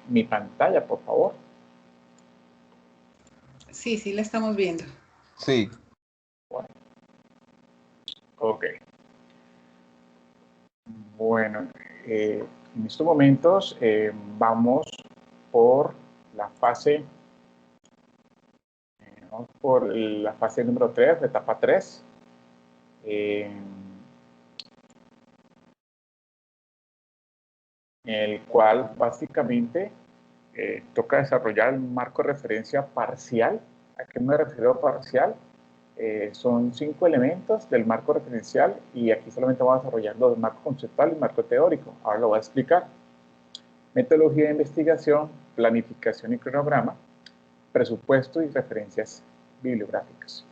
mi pantalla, por favor. Sí, sí, la estamos viendo. Sí. Bueno. Ok. Bueno, en estos momentos vamos por la fase, número 3, la etapa 3. En el cual básicamente toca desarrollar el marco de referencia parcial. ¿A qué me refiero parcial? Son 5 elementos del marco referencial y aquí solamente vamos a desarrollar los marco conceptual y marco teórico. Ahora lo voy a explicar. Metodología de investigación, planificación y cronograma, presupuesto y referencias bibliográficas.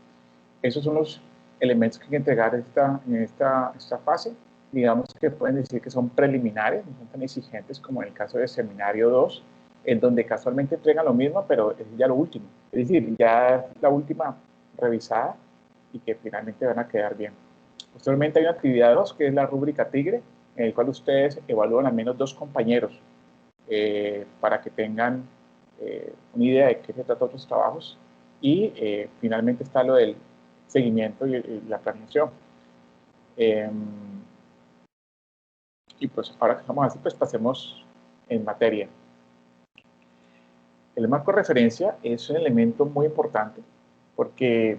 Esos son los elementos que hay que entregar en esta fase. Digamos que pueden decir que son preliminares, no son tan exigentes como en el caso del seminario 2, en donde casualmente entregan lo mismo, pero es ya lo último. Es decir, ya es la última revisada y que finalmente van a quedar bien. Posteriormente hay una actividad 2, que es la rúbrica Tigre, en el cual ustedes evalúan al menos 2 compañeros para que tengan una idea de qué se trata otros trabajos. Y finalmente está lo del seguimiento y la planeación. Y pues ahora que estamos así, pues pasemos en materia. El marco de referencia es un elemento muy importante porque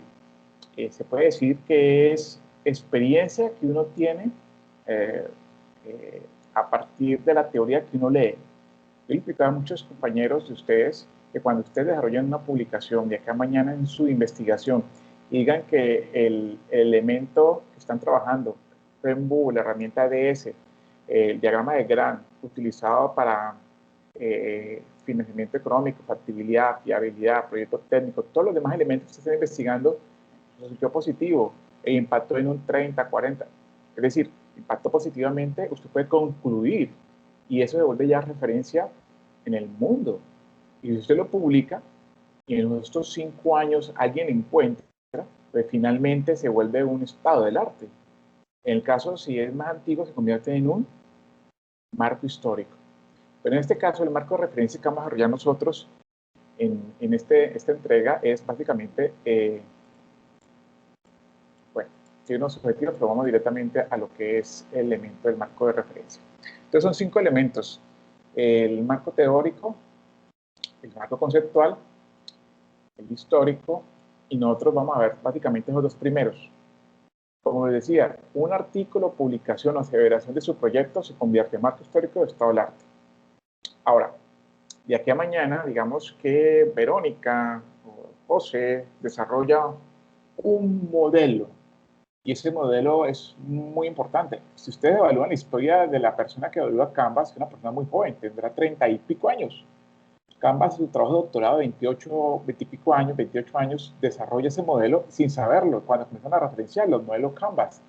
se puede decir que es experiencia que uno tiene a partir de la teoría que uno lee. Yo le explicaba a muchos compañeros de ustedes que cuando ustedes desarrollan una publicación de acá mañana en su investigación y digan que el elemento que están trabajando, FEMBU, la herramienta ADS, el diagrama de Grant utilizado para financiamiento económico, factibilidad, fiabilidad, proyectos técnicos, todos los demás elementos que se están investigando, resultó positivo e impactó en un 30, 40. Es decir, impactó positivamente, usted puede concluir y eso se vuelve ya referencia en el mundo. Y si usted lo publica y en estos 5 años alguien encuentra, pues finalmente se vuelve un estado del arte. En el caso, si es más antiguo, se convierte en un marco histórico. Pero en este caso, el marco de referencia que vamos a desarrollar nosotros en esta entrega es básicamente, bueno, tiene unos objetivos, pero vamos directamente a lo que es el elemento del marco de referencia. Entonces son 5 elementos: el marco teórico, el marco conceptual, el histórico, y nosotros vamos a ver básicamente los 2 primeros. Como les decía, un artículo, publicación o aseveración de su proyecto se convierte en marco histórico de estado del arte. Ahora, de aquí a mañana, digamos que Verónica o José desarrolla un modelo y ese modelo es muy importante. Si ustedes evalúan la historia de la persona que evalúa Canvas, es una persona muy joven, tendrá 30 y pico años. Canvas, su trabajo de doctorado de 20 y pico años, 28 años, desarrolla ese modelo sin saberlo, cuando comienzan a referenciar los modelos Canvas.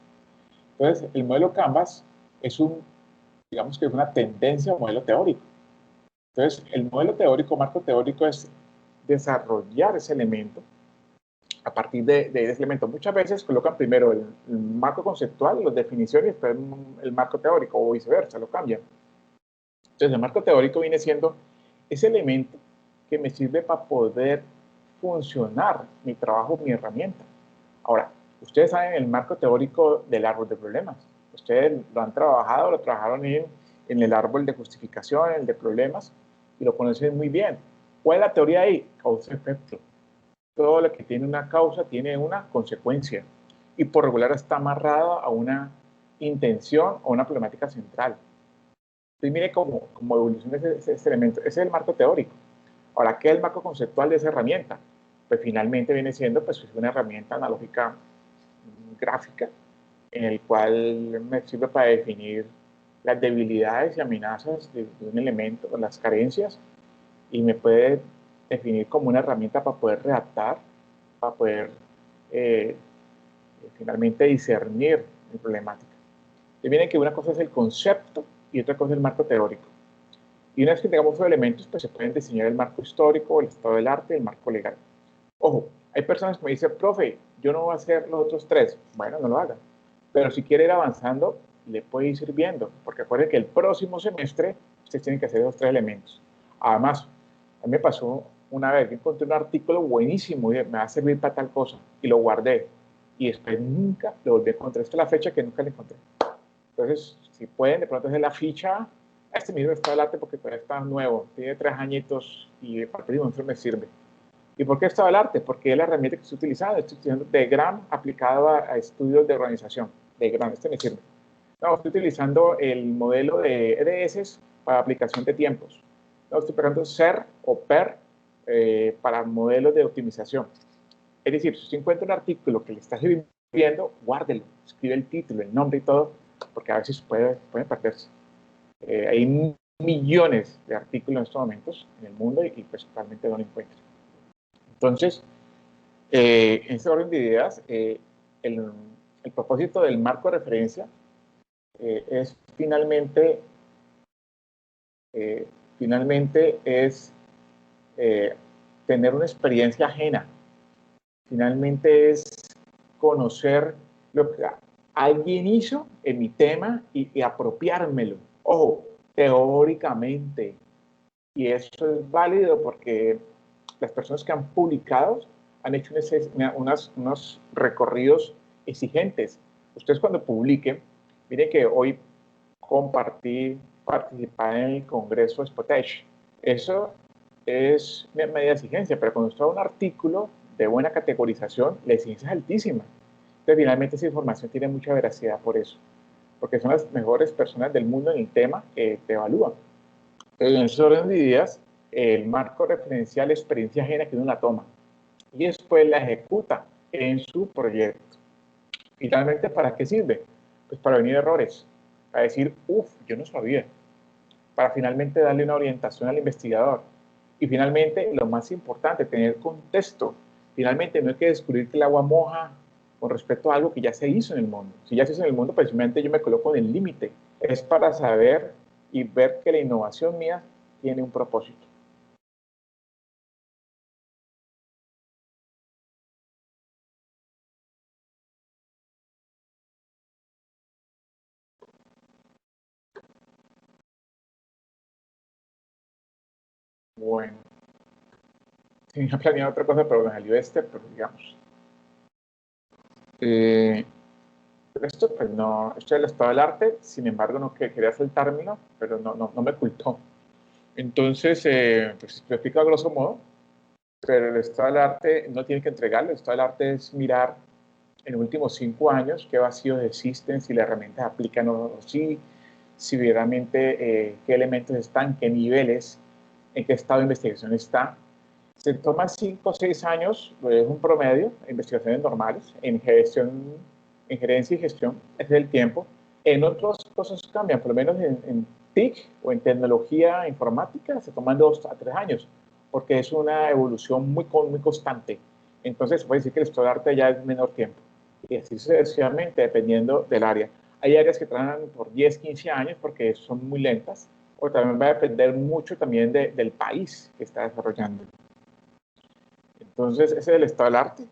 Entonces, el modelo Canvas es digamos que es una tendencia al modelo teórico. Entonces, el modelo teórico, marco teórico, es desarrollar ese elemento a partir de ese elemento. Muchas veces colocan primero el marco conceptual, las definiciones, y después el marco teórico, o viceversa, lo cambian. Entonces, el marco teórico viene siendo ese elemento que me sirve para poder funcionar mi trabajo, mi herramienta. Ahora, ustedes saben el marco teórico del árbol de problemas. Ustedes lo han trabajado, lo trabajaron en el árbol de justificación, en el de problemas, y lo conocen muy bien. ¿Cuál es la teoría ahí? Causa-efecto. Todo lo que tiene una causa tiene una consecuencia, y por regular está amarrado a una intención o una problemática central. Entonces, mire cómo evoluciona ese elemento. Ese es el marco teórico. Ahora, ¿qué es el marco conceptual de esa herramienta? Pues finalmente viene siendo pues, una herramienta analógica gráfica en el cual me sirve para definir las debilidades y amenazas de un elemento, las carencias, y me puede definir como una herramienta para poder redactar, para poder finalmente discernir mi problemática. Y miren que una cosa es el concepto y otra cosa es el marco teórico. Y una vez que tengamos esos elementos, pues se pueden diseñar el marco histórico, el estado del arte, el marco legal. Ojo, hay personas que me dicen, profe, yo no voy a hacer los otros 3. Bueno, no lo hagan. Pero si quiere ir avanzando, le puede ir sirviendo, porque acuérdense que el próximo semestre ustedes tienen que hacer esos 3 elementos. Además, a mí me pasó una vez que encontré un artículo buenísimo y me va a servir para tal cosa, y lo guardé, y después nunca lo volví a encontrar. Esta es la fecha que nunca lo encontré. Entonces, si pueden, de pronto hacer la ficha, este mismo está del arte porque todavía está nuevo, tiene 3 añitos y para el momento me sirve. ¿Y por qué estado del arte? Porque es la herramienta que estoy utilizando Degram aplicado a estudios de organización. Degram, este me sirve. No, estoy utilizando el modelo de EDS para aplicación de tiempos. No, estoy pegando SER o PER para modelos de optimización. Es decir, si usted encuentra un artículo que le está sirviendo, guárdelo, escribe el título, el nombre y todo, porque a veces puede perderse. Hay millones de artículos en estos momentos en el mundo y pues realmente no lo encuentro. Entonces, en este orden de ideas, el propósito del marco de referencia es finalmente es tener una experiencia ajena. Finalmente es conocer lo que alguien hizo en mi tema y apropiármelo. Ojo, teóricamente. Y eso es válido porque las personas que han publicado han hecho unos recorridos exigentes. Ustedes cuando publiquen, miren que hoy participar en el Congreso Spotech. Eso es media exigencia, pero cuando usted hace un artículo de buena categorización, la exigencia es altísima. Entonces, finalmente, esa información tiene mucha veracidad por eso, porque son las mejores personas del mundo en el tema que te evalúan. En ese orden de ideas, el marco referencial es experiencia ajena que uno la toma y después la ejecuta en su proyecto. Finalmente, ¿para qué sirve? Pues para venir errores, para decir, yo no sabía, para finalmente darle una orientación al investigador. Y finalmente, lo más importante, tener contexto. Finalmente, no hay que descubrir que el agua moja con respecto a algo que ya se hizo en el mundo. Si ya se hizo en el mundo, pues simplemente yo me coloco en el límite. Es para saber y ver que la innovación mía tiene un propósito. Bueno, tenía planeado otra cosa, pero me salió pero digamos. Esto, pues no, esto es el estado del arte, sin embargo, no que quería saltármelo, pero no me ocultó. Entonces, pues lo explico a grosso modo, pero el estado del arte no tiene que entregarlo. El estado del arte es mirar en los últimos 5 años qué vacíos existen, si las herramientas aplican o sí, si realmente qué elementos están, qué niveles, en qué estado de investigación está. Se toma 5 o 6 años, es un promedio, investigaciones normales, en gerencia y gestión, es el tiempo. En otras cosas cambian, por lo menos en TIC o en tecnología informática se toman 2 a 3 años, porque es una evolución muy constante. Entonces, se puede decir que el estado de arte ya es menor tiempo. Y así sucesivamente, dependiendo del área. Hay áreas que trabajan por 10, 15 años porque son muy lentas, o también va a depender mucho también del país que está desarrollando. Entonces, ese es el estado del arte.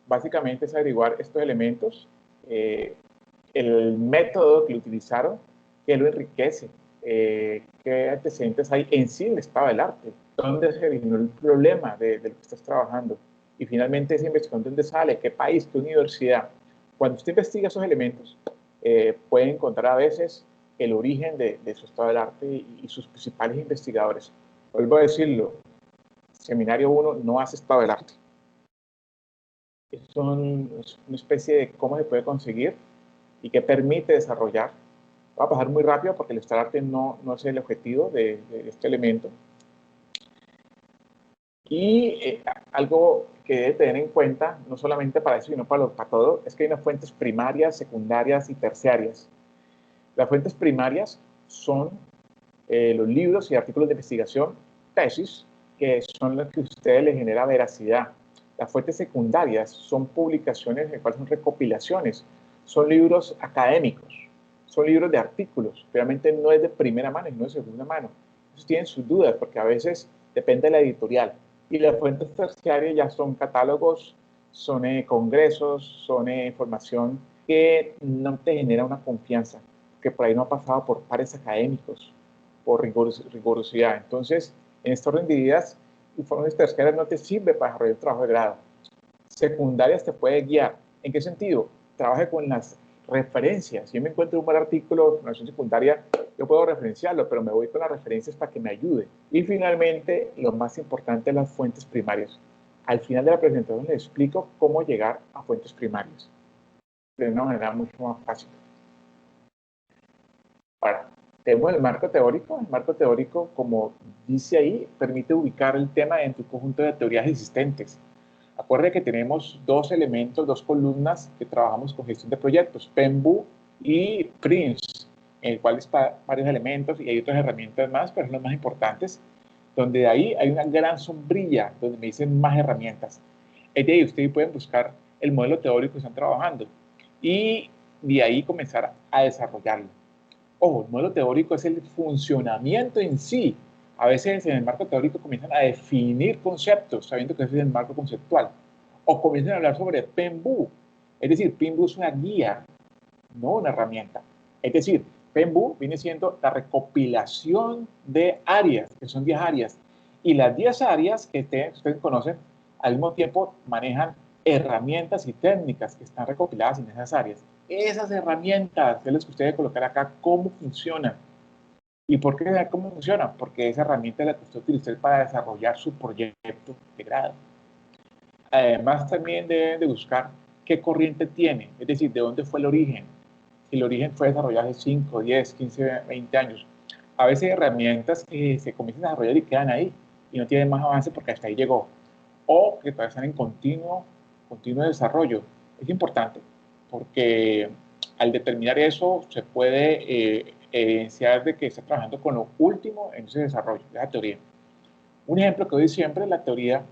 Básicamente es averiguar estos elementos, el método que lo utilizaron, qué lo enriquece, qué antecedentes hay en sí el estado del arte, dónde se originó el problema de lo que estás trabajando. Y finalmente esa investigación, ¿dónde sale? ¿Qué país? ¿Qué universidad? Cuando usted investiga esos elementos, puede encontrar a veces el origen de su estado del arte y sus principales investigadores. Vuelvo a decirlo, Seminario 1 no hace estado del arte. Es una especie de cómo se puede conseguir y qué permite desarrollar. Va a pasar muy rápido porque el estado del arte no es el objetivo de este elemento. Y algo que debe tener en cuenta, no solamente para eso, sino para todo, es que hay unas fuentes primarias, secundarias y terciarias. Las fuentes primarias son los libros y artículos de investigación, tesis, que son los que a ustedes les genera veracidad. Las fuentes secundarias son publicaciones, en las cuales son recopilaciones, son libros académicos, son libros de artículos, realmente no es de primera mano, no es de segunda mano. Ellos tienen sus dudas, porque a veces depende de la editorial. Y las fuentes terciarias ya son catálogos, son congresos, son información que no te genera una confianza, que por ahí no ha pasado por pares académicos. por rigurosidad. Entonces, en este orden de ideas, informaciones terciarias no te sirve para desarrollar el trabajo de grado. Secundarias te puede guiar. ¿En qué sentido? Trabaje con las referencias. Si yo me encuentro un buen artículo de formación secundaria, yo puedo referenciarlo, pero me voy con las referencias para que me ayude. Y finalmente, lo más importante, las fuentes primarias. Al final de la presentación les explico cómo llegar a fuentes primarias de una manera mucho más fácil. Ahora, tenemos el marco teórico. El marco teórico, como dice ahí, permite ubicar el tema dentro de un conjunto de teorías existentes. Acuérdense que tenemos dos elementos, dos columnas que trabajamos con gestión de proyectos, PMBOK y PRINCE, en el cual están varios elementos y hay otras herramientas más, pero son las más importantes, donde de ahí hay una gran sombrilla, donde me dicen más herramientas. Es de ahí ustedes pueden buscar el modelo teórico que están trabajando y de ahí comenzar a desarrollarlo. Ojo, el modelo teórico es el funcionamiento en sí. A veces en el marco teórico comienzan a definir conceptos, sabiendo que ese es el marco conceptual. O comienzan a hablar sobre PMBOK. Es decir, PMBOK es una guía, no una herramienta. Es decir, PMBOK viene siendo la recopilación de áreas, que son 10 áreas. Y las 10 áreas que ustedes conocen, al mismo tiempo manejan herramientas y técnicas que están recopiladas en esas áreas. Esas herramientas, es las que usted debe colocar acá, cómo funcionan. ¿Y por qué saber cómo funcionan? Porque esa herramienta es la que usted utiliza para desarrollar su proyecto de grado. Además, también deben de buscar qué corriente tiene, es decir, de dónde fue el origen. Si el origen fue desarrollado hace 5, 10, 15, 20 años. A veces hay herramientas que se comienzan a desarrollar y quedan ahí y no tienen más avance porque hasta ahí llegó. O que todavía están en continuo desarrollo. Es importante porque al determinar eso se puede evidenciar de que está trabajando con lo último en ese desarrollo, de la teoría. Un ejemplo que doy siempre es la teoría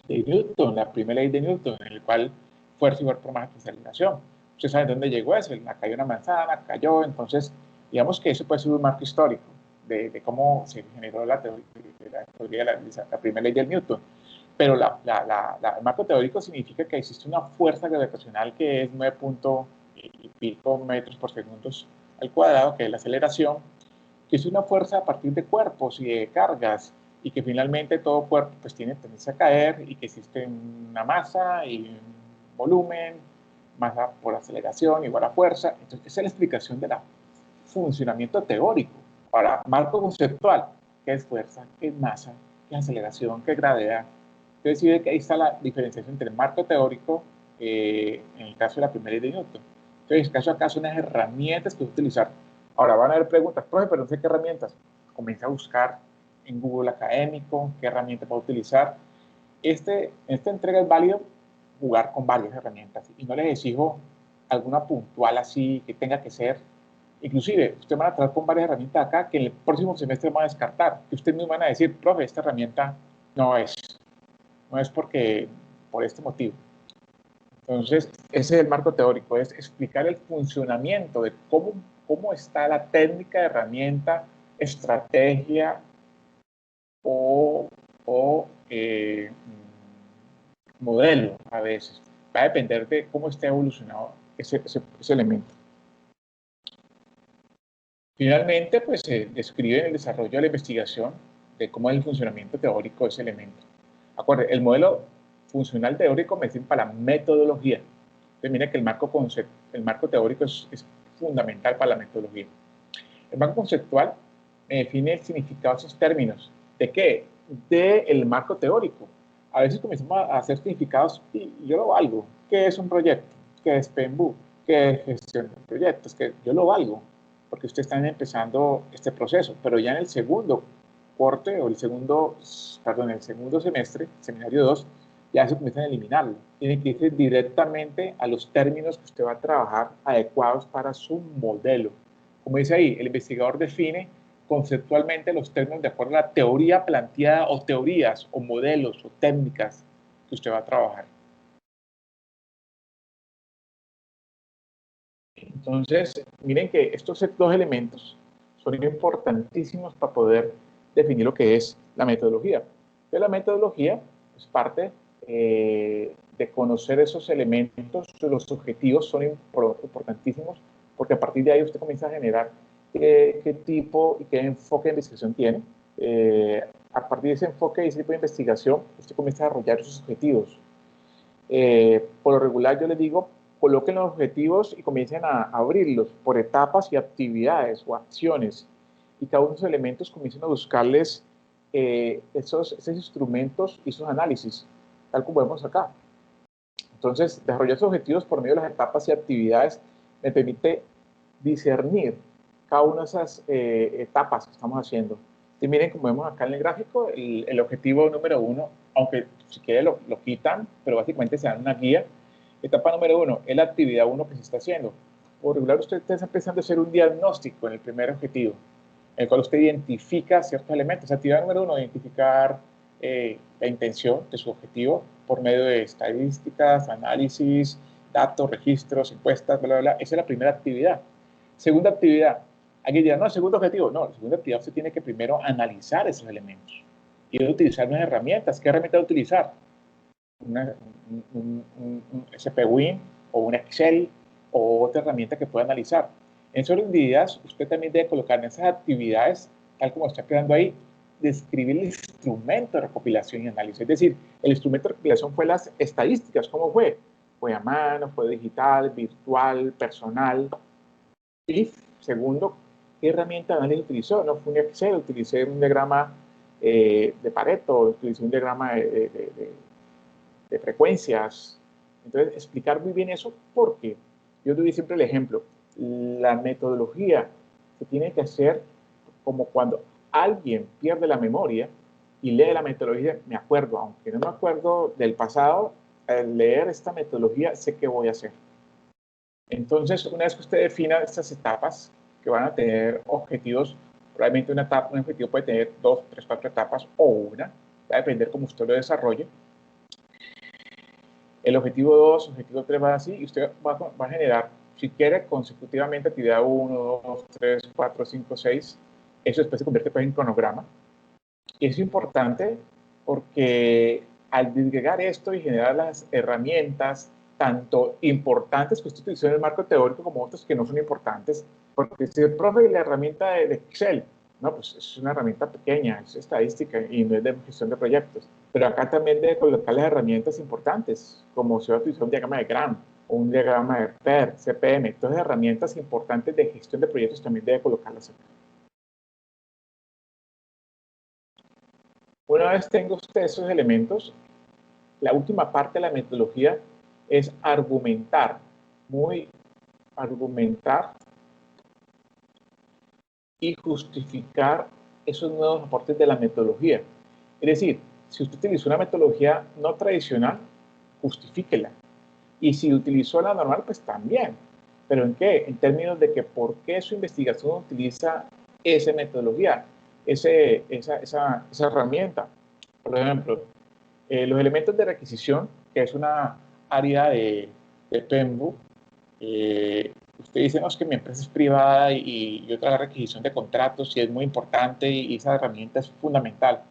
de Newton, la primera ley de Newton, en el cual fuerza igual por masa que aceleración. Usted sabe dónde llegó eso, cayó una manzana, cayó, entonces digamos que eso puede ser un marco histórico de cómo se generó la teoría la primera ley de Newton. Pero el marco teórico significa que existe una fuerza gravitacional que es 9 y pico metros por segundo al cuadrado, que es la aceleración, que es una fuerza a partir de cuerpos y de cargas, y que finalmente todo cuerpo pues tiene tendencia a caer, y que existe una masa y un volumen, masa por aceleración igual a fuerza. Entonces, esa es la explicación del funcionamiento teórico. Ahora, marco conceptual, ¿qué es fuerza? ¿Qué es masa? ¿Qué es aceleración? ¿Qué es gravedad? Entonces, que ahí está la diferenciación entre el marco teórico, en el caso de la primera ley de Newton. Entonces, caso acá son las herramientas que utilizar. Ahora van a haber preguntas, profe, pero no sé qué herramientas. Comienza a buscar en Google Académico qué herramienta puedo utilizar. Esta entrega es válido jugar con varias herramientas y no les exijo alguna puntual así que tenga que ser. Inclusive, ustedes van a trabajar con varias herramientas acá que en el próximo semestre van a descartar. Que ustedes me van a decir, profe, esta herramienta no es porque por este motivo. Entonces, ese es el marco teórico, es explicar el funcionamiento de cómo está la técnica, herramienta, estrategia o modelo a veces. Va a depender de cómo esté evolucionado ese elemento. Finalmente, pues se describe en el desarrollo de la investigación de cómo es el funcionamiento teórico de ese elemento. Acuérdense, el modelo funcional teórico me sirve para la metodología. Entonces, mira que el marco teórico es fundamental para la metodología. El marco conceptual me define el significado de esos términos. ¿De qué? Del marco teórico. A veces comenzamos a hacer significados y yo lo valgo. ¿Qué es un proyecto? ¿Qué es PMBOK? ¿Qué es gestión de proyectos? Que yo lo valgo porque ustedes están empezando este proceso, pero ya en el segundo corte o el segundo semestre, seminario 2, ya se comienzan a eliminarlo. Tienen que irse directamente a los términos que usted va a trabajar adecuados para su modelo. Como dice ahí, el investigador define conceptualmente los términos de acuerdo a la teoría planteada o teorías o modelos o técnicas que usted va a trabajar. Entonces, miren que estos dos elementos son importantísimos para poder definir lo que es la metodología. Entonces, la metodología es parte de conocer esos elementos, los objetivos son importantísimos, porque a partir de ahí usted comienza a generar qué tipo y qué enfoque de investigación tiene. A partir de ese enfoque y ese tipo de investigación, usted comienza a desarrollar sus objetivos. Por lo regular, yo les digo, coloquen los objetivos y comiencen a abrirlos por etapas y actividades o acciones. Y cada uno de esos elementos comiencen a buscarles esos instrumentos y esos análisis, tal como vemos acá. Entonces, desarrollar esos objetivos por medio de las etapas y actividades me permite discernir cada una de esas etapas que estamos haciendo. Y miren, como vemos acá en el gráfico, el objetivo número 1, aunque si quiere lo quitan, pero básicamente se dan una guía. Etapa número 1 es la actividad 1 que se está haciendo. Por regular, usted está empezando a hacer un diagnóstico en el primer objetivo, en el cual usted identifica ciertos elementos. Actividad número 1, identificar la intención de su objetivo por medio de estadísticas, análisis, datos, registros, encuestas, bla, bla, bla. Esa es la primera actividad. Segunda actividad. Alguien dirá, no, segundo objetivo. No, la segunda actividad usted tiene que primero analizar esos elementos y utilizar unas herramientas. ¿Qué herramienta utilizar? Un SPWin o un Excel o otra herramienta que pueda analizar. En esos días, usted también debe colocar en esas actividades, tal como está quedando ahí, describir el instrumento de recopilación y análisis. Es decir, el instrumento de recopilación fue las estadísticas. ¿Cómo fue? Fue a mano, fue digital, virtual, personal. Y segundo, ¿qué herramienta de análisis utilizó? No fue un Excel, utilicé un diagrama de Pareto, utilicé un diagrama de frecuencias. Entonces, explicar muy bien eso porque yo doy siempre el ejemplo. La metodología se tiene que hacer como cuando alguien pierde la memoria y lee la metodología, me acuerdo, aunque no me acuerdo del pasado, al leer esta metodología sé qué voy a hacer. Entonces, una vez que usted defina estas etapas, que van a tener objetivos, probablemente un objetivo puede tener 2, 3, 4 etapas o una, va a depender cómo usted lo desarrolle. El objetivo 2, objetivo 3 va así y usted va a generar, si quiere, consecutivamente actividad 1, 2, 3, 4, 5, 6. Eso después se convierte pues, en cronograma. Y es importante porque al disgregar esto y generar las herramientas, tanto importantes que usted utilizó en el marco teórico como otras que no son importantes, porque si el profe y la herramienta de Excel, no, pues es una herramienta pequeña, es estadística y no es de gestión de proyectos. Pero acá también debe colocar las herramientas importantes, como si va a utilizar un diagrama de Gram o un diagrama de PER, CPM. Entonces, herramientas importantes de gestión de proyectos también debe colocarlas acá. Una vez tenga usted esos elementos, la última parte de la metodología es argumentar, argumentar y justificar esos nuevos aportes de la metodología. Es decir, si usted utilizó una metodología no tradicional, justifíquela. Y si utilizó la normal, pues también. ¿Pero en qué? En términos de que por qué su investigación utiliza esa metodología, esa herramienta. Por ejemplo, los elementos de requisición, que es una área de PMBOK, usted dice, no, es que mi empresa es privada y yo trabajo requisición de contratos y es muy importante y esa herramienta es fundamental.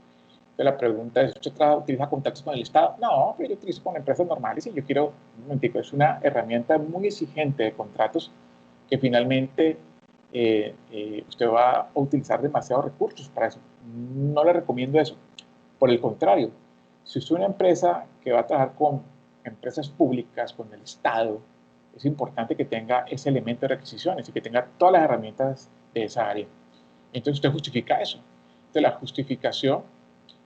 Entonces la pregunta es, ¿usted utiliza contactos con el Estado? No, pero yo utilizo con empresas normales y yo quiero, un momentico, es una herramienta muy exigente de contratos que finalmente usted va a utilizar demasiados recursos para eso. No le recomiendo eso. Por el contrario, si usted es una empresa que va a trabajar con empresas públicas, con el Estado, es importante que tenga ese elemento de requisiciones y que tenga todas las herramientas de esa área. Entonces usted justifica eso. Entonces la justificación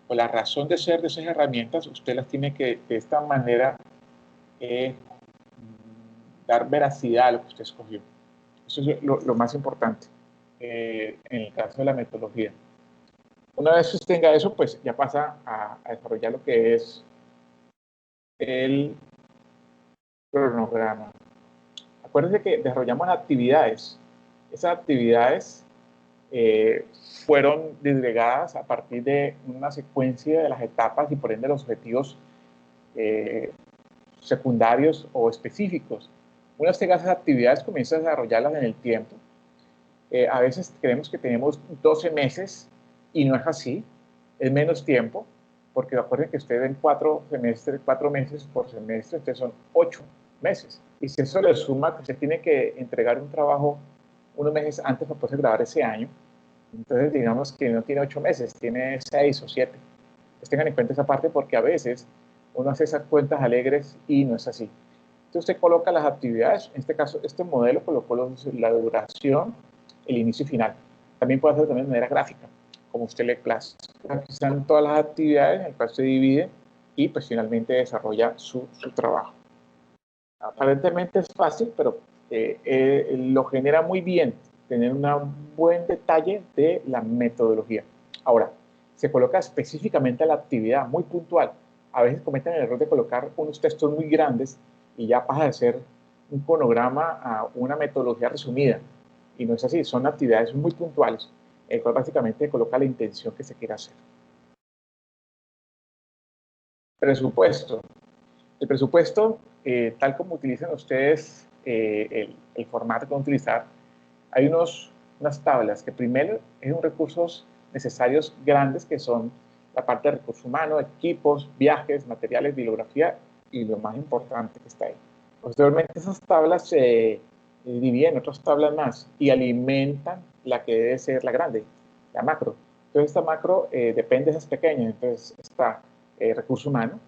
o la razón de ser de esas herramientas, usted las tiene que de esta manera dar veracidad a lo que usted escogió. Eso es lo más importante en el caso de la metodología. Una vez que usted tenga eso, pues ya pasa a desarrollar lo que es el cronograma. Acuérdense que desarrollamos actividades. Esas actividades fueron disgregadas a partir de una secuencia de las etapas y por ende los objetivos secundarios o específicos. Una vez que esas actividades comienza a desarrollarlas en el tiempo. A veces creemos que tenemos 12 meses y no es así, es menos tiempo, porque recuerden que ustedes ven 4 meses por semestre, entonces son 8 meses. Y si eso le suma que usted tiene que entregar un trabajo unos meses antes para poder grabar ese año. Entonces, digamos que no tiene 8 meses, tiene 6 o 7. Pues tengan en cuenta esa parte porque a veces uno hace esas cuentas alegres y no es así. Entonces usted coloca las actividades, en este caso este modelo colocó la duración, el inicio y final. También puede hacerlo también de manera gráfica, como usted le plazca. Aquí están todas las actividades en las cuales se divide y pues finalmente desarrolla su trabajo. Aparentemente es fácil, pero lo genera muy bien tener un buen detalle de la metodología. Ahora, se coloca específicamente la actividad muy puntual. A veces cometen el error de colocar unos textos muy grandes y ya pasa de ser un cronograma a una metodología resumida. Y no es así, son actividades muy puntuales, el cual básicamente coloca la intención que se quiere hacer. Presupuesto. El presupuesto, tal como utilizan ustedes el formato que van a utilizar, hay unas tablas que primero es un recursos necesarios grandes que son la parte de recursos humanos, equipos, viajes, materiales, bibliografía y lo más importante que está ahí. Posteriormente esas tablas se dividen en otras tablas más y alimentan la que debe ser la grande, la macro. Entonces esta macro depende de esas pequeñas. Entonces está recurso humano,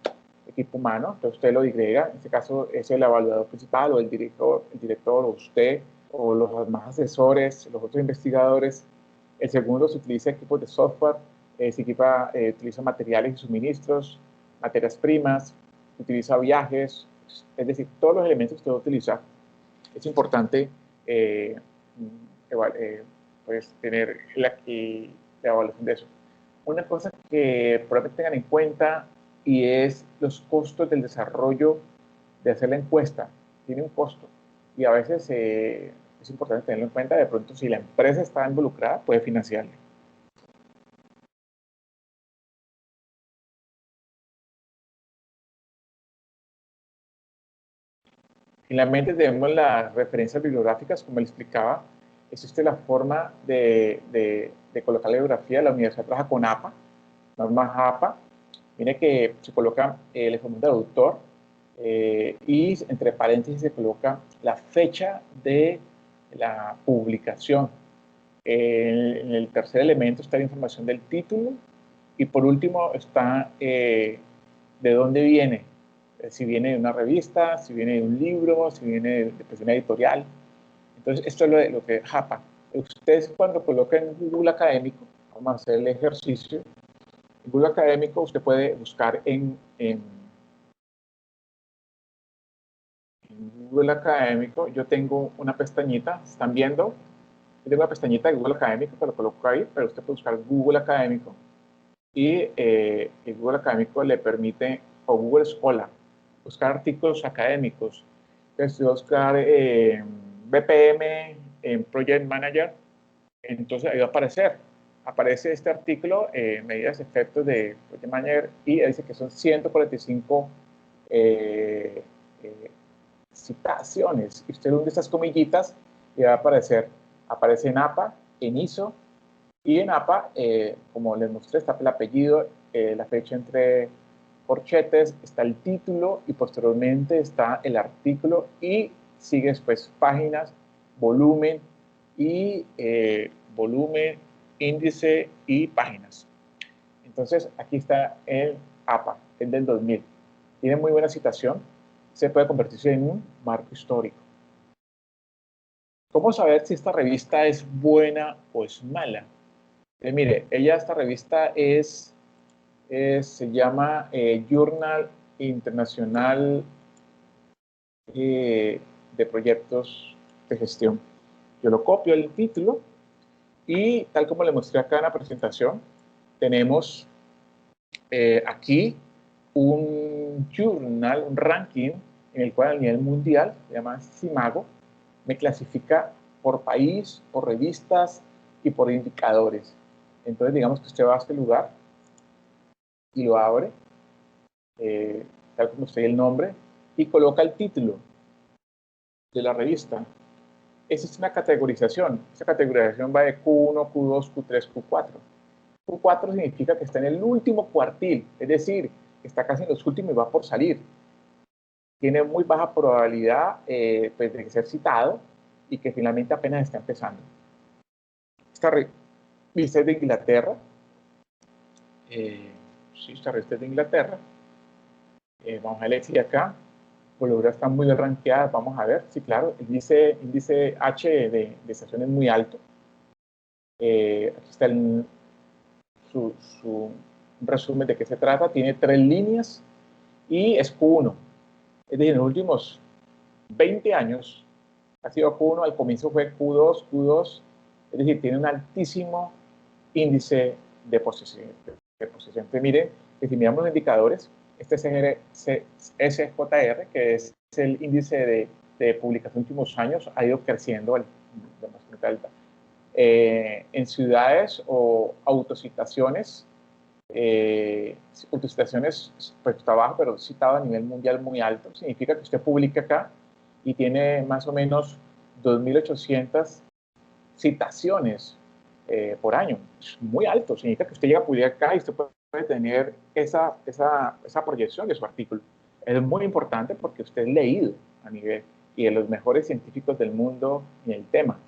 equipo humano, entonces usted lo digrega, en este caso es el evaluador principal o el director o usted o los demás asesores, los otros investigadores. El segundo se utiliza equipos de software, utiliza materiales y suministros, materias primas, utiliza viajes, es decir, todos los elementos que usted va a utilizar. Es importante pues, tener la evaluación de eso. Una cosa que probablemente tengan en cuenta y es los costos del desarrollo de hacer la encuesta. Tiene un costo y a veces es importante tenerlo en cuenta. De pronto, si la empresa está involucrada, puede financiarlo. Finalmente, tenemos las referencias bibliográficas, como le explicaba. Existe la forma de colocar la bibliografía. La universidad trabaja con APA, normas APA. Mire que se coloca el informe del autor y entre paréntesis se coloca la fecha de la publicación. En el tercer elemento está la información del título y por último está de dónde viene. Si viene de una revista, si viene de un libro, si viene de una editorial. Entonces, esto es lo que es JAPA. Ustedes cuando coloquen Google Académico, vamos a hacer el ejercicio. En Google Académico usted puede buscar en Google Académico. Yo tengo una pestañita, ¿están viendo? Yo tengo una pestañita de Google Académico que lo coloco ahí, pero usted puede buscar Google Académico. Y el Google Académico le permite, o Google Scholar, buscar artículos académicos. Entonces, buscar BPM en Project Manager, entonces ahí va a aparecer. Aparece este artículo, medidas y efectos de Project Manager, y dice que son 145 citaciones. Y usted hunde estas comillitas y va a aparecer. Aparece en APA, en ISO, y en APA, como les mostré, está el apellido, la fecha entre corchetes, está el título y posteriormente está el artículo y sigue después páginas, volumen y volumen, índice y páginas. Entonces aquí está el APA, el del 2000. Tiene muy buena citación, se puede convertirse en un marco histórico. ¿Cómo saber si esta revista es buena o es mala? Mire, esta revista se llama Journal Internacional de Proyectos de Gestión. Yo lo copio el título y tal como le mostré acá en la presentación, tenemos aquí un journal, un ranking en el cual a nivel mundial, se llama Simago, me clasifica por país, por revistas y por indicadores. Entonces, digamos que usted va a este lugar y lo abre, tal como usted el nombre, y coloca el título de la revista. Esa es una categorización. Esa categorización va de Q1, Q2, Q3, Q4. Q4 significa que está en el último cuartil, es decir, está casi en los últimos y va por salir. Tiene muy baja probabilidad pues, de ser citado y que finalmente apenas está empezando. Esta revista es de Inglaterra. Sí, esta revista es de Inglaterra. Vamos a ver si acá. Por ahora están muy bien rankeadas. Vamos a ver. Sí, claro, el índice H de estación es muy alto. Aquí está su resumen de qué se trata. Tiene 3 líneas y es Q1. Es decir, en los últimos 20 años ha sido Q1, al comienzo fue Q2, Q2, es decir, tiene un altísimo índice de posesión. Entonces, miren, que si miramos los indicadores, este SJR, que es el índice de publicación de últimos años, ha ido creciendo de más alta. En ciudades o autocitaciones, pues está bajo, pero citado a nivel mundial muy alto. Significa que usted publica acá y tiene más o menos 2.800 citaciones por año. Es muy alto. Significa que usted llega a publicar acá y usted puede tener esa proyección de su artículo. Es muy importante porque usted es leído a nivel y de los mejores científicos del mundo en el tema.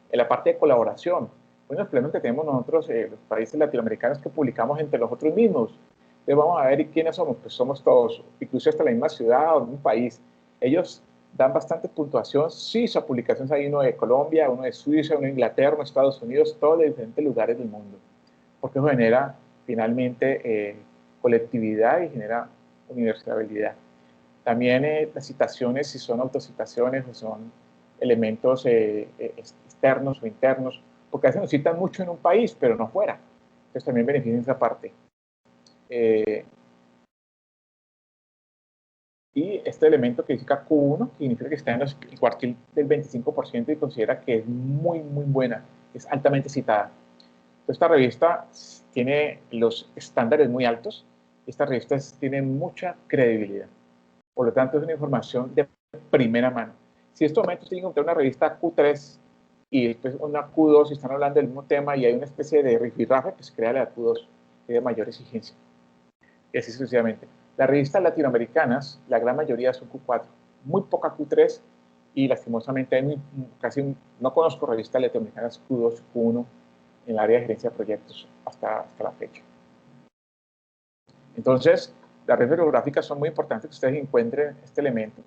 En la parte de colaboración, uno de los problemas que tenemos nosotros, los países latinoamericanos, que publicamos entre nosotros mismos. Entonces vamos a ver quiénes somos. Pues somos todos, incluso hasta la misma ciudad o un país. Ellos dan bastante puntuación. Sí, sus publicaciones hay uno de Colombia, uno de Suiza, uno de Inglaterra, uno de Estados Unidos, todos de diferentes lugares del mundo. Porque eso genera finalmente colectividad y genera universalidad. También las citaciones, si son autocitaciones o son elementos externos o internos, porque a veces nos citan mucho en un país, pero no fuera. Entonces también beneficia esa parte. Y este elemento que dice Q1, que significa que está en el cuartil del 25% y considera que es muy, muy buena, es altamente citada. Entonces, esta revista tiene los estándares muy altos. Esta revista tiene mucha credibilidad. Por lo tanto, es una información de primera mano. Si en estos momentos tienen que encontrar una revista Q3 y después una Q2 y están hablando del mismo tema y hay una especie de rifirrafe, pues crea la Q2, que de mayor exigencia. Y así sucesivamente. Las revistas latinoamericanas, la gran mayoría son Q4, muy poca Q3 y lastimosamente casi no conozco revistas latinoamericanas Q2, Q1 en el área de gerencia de proyectos hasta la fecha. Entonces, las redes bibliográficas son muy importantes que ustedes encuentren este elemento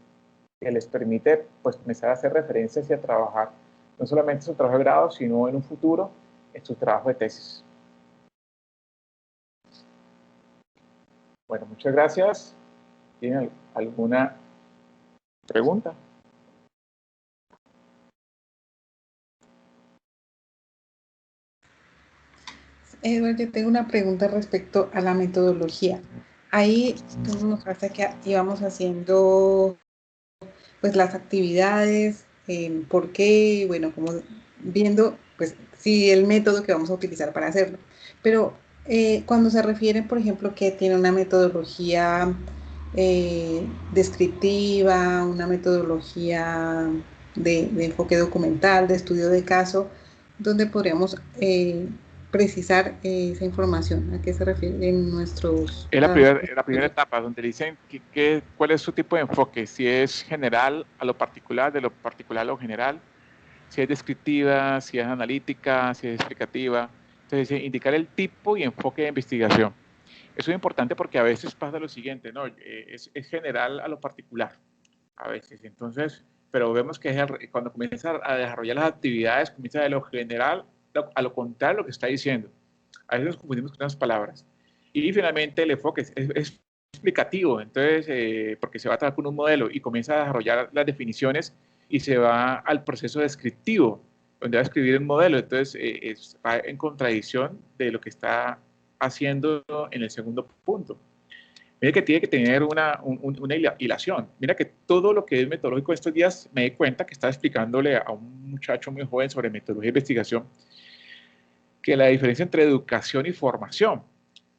que les permite pues, empezar a hacer referencias y a trabajar no solamente en su trabajo de grado, sino en un futuro en su trabajo de tesis. Bueno, muchas gracias. ¿Tienen alguna pregunta? Edward, yo tengo una pregunta respecto a la metodología. Ahí tú nos mostraste que íbamos haciendo pues las actividades, por qué, bueno, como viendo pues sí el método que vamos a utilizar para hacerlo. Pero cuando se refiere, por ejemplo, que tiene una metodología descriptiva, una metodología de enfoque documental, de estudio de caso, donde podríamos precisar esa información. ¿A qué se refiere en nuestros Es casos? la primera etapa donde dicen cuál es su tipo de enfoque, si es general a lo particular, de lo particular a lo general, si es descriptiva, si es analítica, si es explicativa. Entonces, indicar el tipo y enfoque de investigación. Eso es importante porque a veces pasa lo siguiente, ¿no? Es general a lo particular, a veces. Entonces, pero vemos que cuando comienza a desarrollar las actividades, comienza de lo general a lo contrario lo que está diciendo. A veces nos confundimos con unas palabras. Y finalmente el enfoque es explicativo, entonces, porque se va a tratar con un modelo y comienza a desarrollar las definiciones y se va al proceso descriptivo, donde va a escribir el modelo. Entonces, va en contradicción de lo que está haciendo en el segundo punto. Mira que tiene que tener una hilación. Mira que todo lo que es metodológico estos días me di cuenta que estaba explicándole a un muchacho muy joven sobre metodología de investigación que la diferencia entre educación y formación.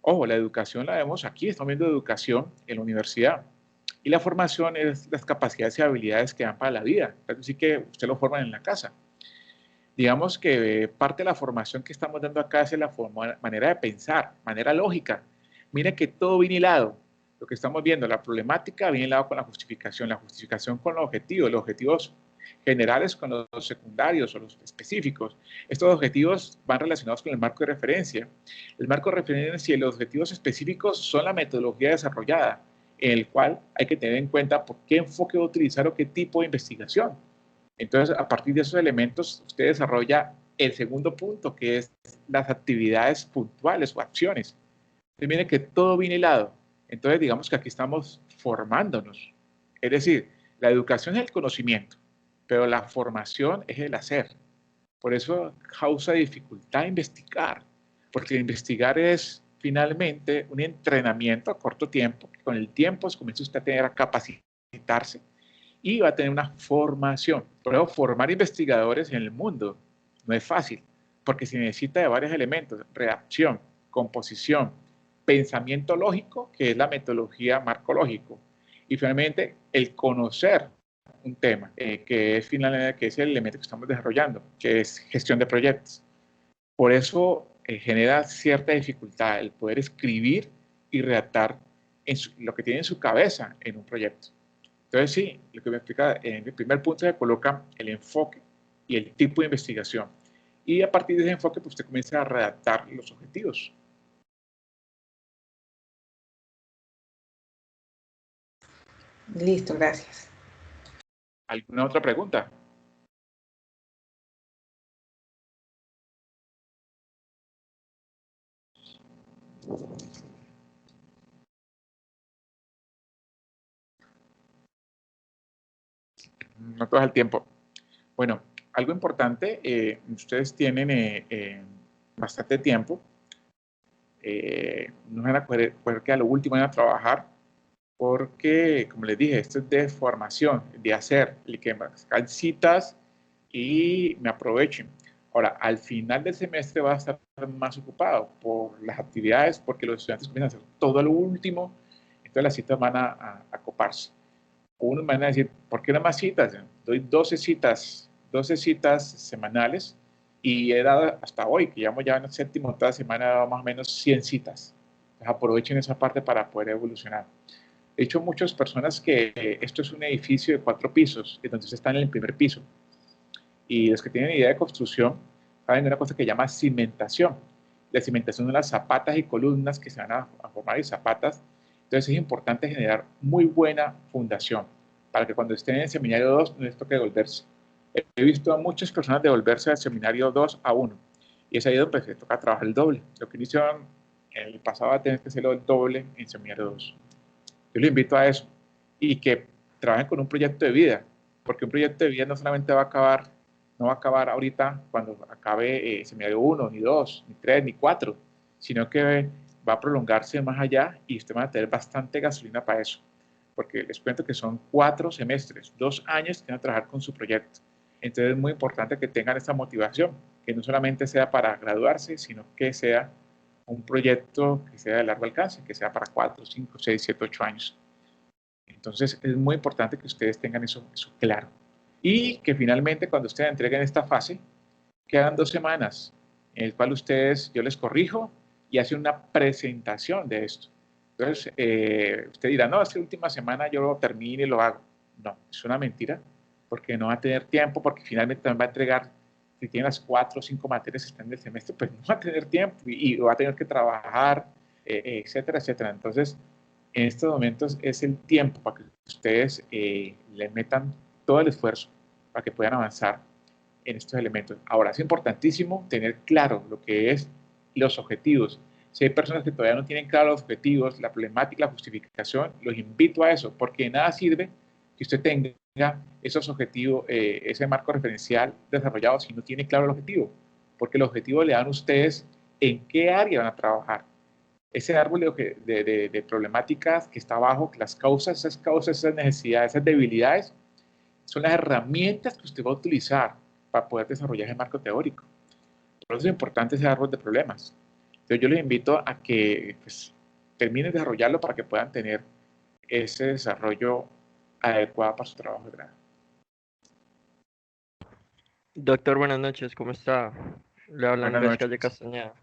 Ojo, la educación la vemos aquí, estamos viendo educación en la universidad. Y la formación es las capacidades y habilidades que dan para la vida. Es decir, que usted lo forma en la casa. Digamos que parte de la formación que estamos dando acá es la manera de pensar, manera lógica. Mire que todo viene hilado. Lo que estamos viendo, la problemática viene hilado con la justificación con los objetivos. Los objetivos generales con los secundarios o los específicos. Estos objetivos van relacionados con el marco de referencia. El marco de referencia y los objetivos específicos son la metodología desarrollada, en el cual hay que tener en cuenta por qué enfoque va a utilizar o qué tipo de investigación. Entonces, a partir de esos elementos, usted desarrolla el segundo punto, que es las actividades puntuales o acciones. Entonces, miren que todo viene hilado. Entonces, digamos que aquí estamos formándonos. Es decir, la educación es el conocimiento, pero la formación es el hacer. Por eso causa dificultad investigar, porque investigar es finalmente un entrenamiento a corto tiempo, que con el tiempo comienza usted a tener a capacitarse y va a tener una formación. Por eso formar investigadores en el mundo no es fácil, porque se necesita de varios elementos: redacción, composición, pensamiento lógico, que es la metodología marco lógico, y finalmente el conocer un tema, que es finalmente que es el elemento que estamos desarrollando, que es gestión de proyectos. Por eso genera cierta dificultad el poder escribir y redactar lo que tiene en su cabeza en un proyecto. Entonces, sí, lo que me explica en el primer punto se coloca el enfoque y el tipo de investigación. Y a partir de ese enfoque, pues usted comienza a redactar los objetivos. Listo, gracias. ¿Alguna otra pregunta? No todo el tiempo. Bueno, algo importante, ustedes tienen bastante tiempo. No van a poder que a lo último van a trabajar, porque, como les dije, esto es de formación, de hacer, el que me sacan citas y me aprovechen. Ahora, al final del semestre va a estar más ocupado por las actividades, porque los estudiantes comienzan a hacer todo lo último, entonces las citas van a coparse. Unos van a decir, ¿por qué no más citas? Doy 12 citas semanales, y he dado hasta hoy, que llevamos ya en el séptimo, toda semana he dado más o menos 100 citas. Entonces aprovechen esa parte para poder evolucionar. He dicho muchas personas que esto es un edificio de 4 pisos, entonces están en el primer piso. Y los que tienen idea de construcción saben de una cosa que se llama cimentación. La cimentación son las zapatas y columnas que se van a formar y zapatas. Entonces es importante generar muy buena fundación para que cuando estén en el seminario 2 no les toque devolverse. He visto a muchas personas devolverse del seminario 2 a 1, y es ahí donde se toca trabajar el doble. Lo que iniciaron en el pasado va a tener que hacerlo el doble en seminario 2. Yo les invito a eso, y que trabajen con un proyecto de vida, porque un proyecto de vida no solamente va a acabar, no va a acabar ahorita cuando acabe seminario 1, ni 2, ni 3, ni 4, sino que va a prolongarse más allá, y usted va a tener bastante gasolina para eso, porque les cuento que son 4 semestres, 2 años que van a trabajar con su proyecto. Entonces es muy importante que tengan esta motivación, que no solamente sea para graduarse, sino que sea un proyecto que sea de largo alcance, que sea para 4, 5, 6, 7, 8 años. Entonces es muy importante que ustedes tengan eso claro. Y que finalmente cuando ustedes entreguen esta fase, quedan 2 semanas en el cual yo les corrijo y hacen una presentación de esto. Entonces, usted dirá, no, esta última semana yo lo termino y lo hago. No, es una mentira, porque no va a tener tiempo, porque finalmente también va a entregar, si tiene las 4 o 5 materias que están en el semestre, pues no va a tener tiempo, y va a tener que trabajar, etcétera, etcétera. Entonces, en estos momentos es el tiempo para que ustedes le metan todo el esfuerzo para que puedan avanzar en estos elementos. Ahora, es importantísimo tener claro lo que es los objetivos. Si hay personas que todavía no tienen claro los objetivos, la problemática, la justificación, los invito a eso, porque de nada sirve que usted tenga esos objetivos, ese marco referencial desarrollado si no tiene claro el objetivo, porque el objetivo le dan a ustedes en qué área van a trabajar. Ese árbol de problemáticas que está abajo, esas causas, esas necesidades, esas debilidades, son las herramientas que usted va a utilizar para poder desarrollar ese marco teórico. Por eso es importante ese árbol de problemas. Entonces yo les invito a que pues, terminen de desarrollarlo para que puedan tener ese desarrollo adecuado para su trabajo de grado. Doctor, buenas noches, ¿cómo está? Le habla Buenas Andrés noches. Calle Castañeda.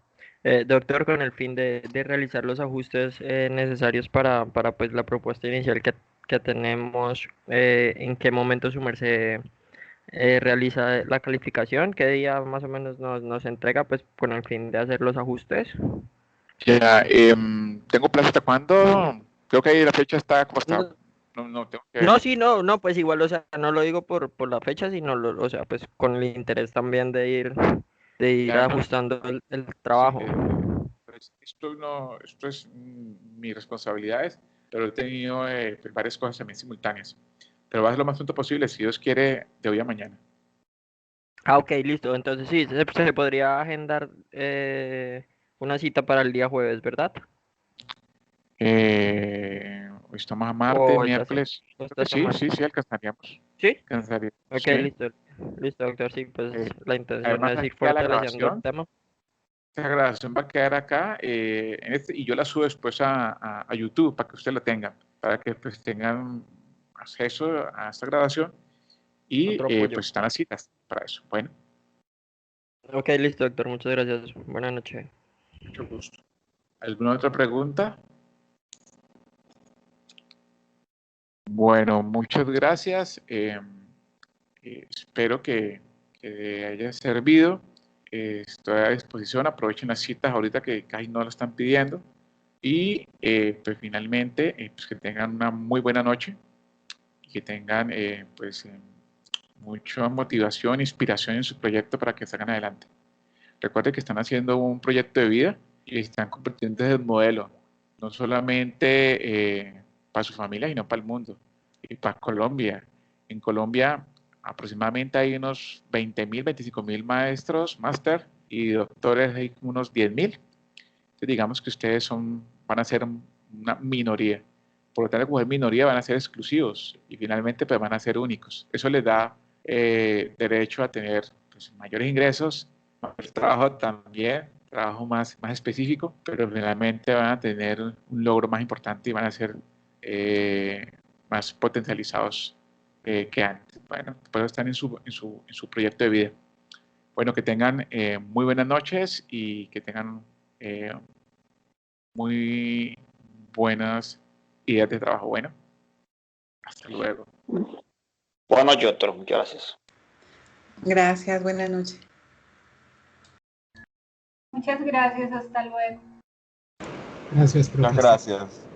Doctor, con el fin de realizar los ajustes necesarios para pues, la propuesta inicial que tenemos, ¿en qué momento su merced realiza la calificación? ¿Qué día más o menos nos entrega, pues, con el fin de hacer los ajustes? Ya, ¿tengo plazo hasta cuándo? Creo que ahí la fecha está como está. No, No, tengo que ver. no, sí, no, pues igual, o sea, no lo digo por la fecha, sino, o sea, pues con el interés también de ir Ya, no, ajustando el sí, trabajo. pues, esto es mi responsabilidad, pero he tenido pues, varias cosas también simultáneas. Pero va a ser lo más pronto posible, si Dios quiere, de hoy a mañana. Ah, ok, listo. Entonces sí, se podría agendar una cita para el día jueves, ¿verdad? Hoy estamos a martes, O esta, miércoles. Creo esta que sí, semana. sí, sí, alcanzaríamos. ¿Sí? Alcanzaríamos, Ok, sí. listo. Listo, doctor. Sí, pues Eh, la intención Además, es ir aquí a la fortaleciendo el grabación. tema. Esta grabación va a quedar acá y yo la subo después a YouTube para que ustedes la tengan, para que pues tengan acceso a esta grabación y Otro apoyo. pues están las citas para eso. Bueno, Ok, listo, doctor. Muchas gracias. Buenas noches. mucho gusto. ¿Alguna otra pregunta? Bueno, muchas gracias. Espero que haya servido. Estoy a disposición. Aprovechen las citas ahorita que casi no lo están pidiendo. Y pues finalmente, pues que tengan una muy buena noche y que tengan mucha motivación, inspiración en su proyecto para que salgan adelante. Recuerden que están haciendo un proyecto de vida y están convirtiendo en el modelo, no solamente para su familia, sino para el mundo y para Colombia. En Colombia aproximadamente hay unos 20.000, 25.000 maestros, máster y doctores, hay unos 10.000. Entonces digamos que ustedes van a ser una minoría. Por lo tanto, como es minoría, van a ser exclusivos y finalmente pues, van a ser únicos. Eso les da derecho a tener pues, mayores ingresos, mayor trabajo también, trabajo más específico, pero finalmente van a tener un logro más importante y van a ser más potencializados que antes. Bueno, por eso están en su proyecto de vida. Bueno, que tengan muy buenas noches y que tengan eh, muy buenas ideas de trabajo. Bueno, hasta luego. Buenas noches, doctor. Muchas gracias. Gracias, buenas noches. Muchas gracias, hasta luego. Gracias, Muchas profesor. gracias.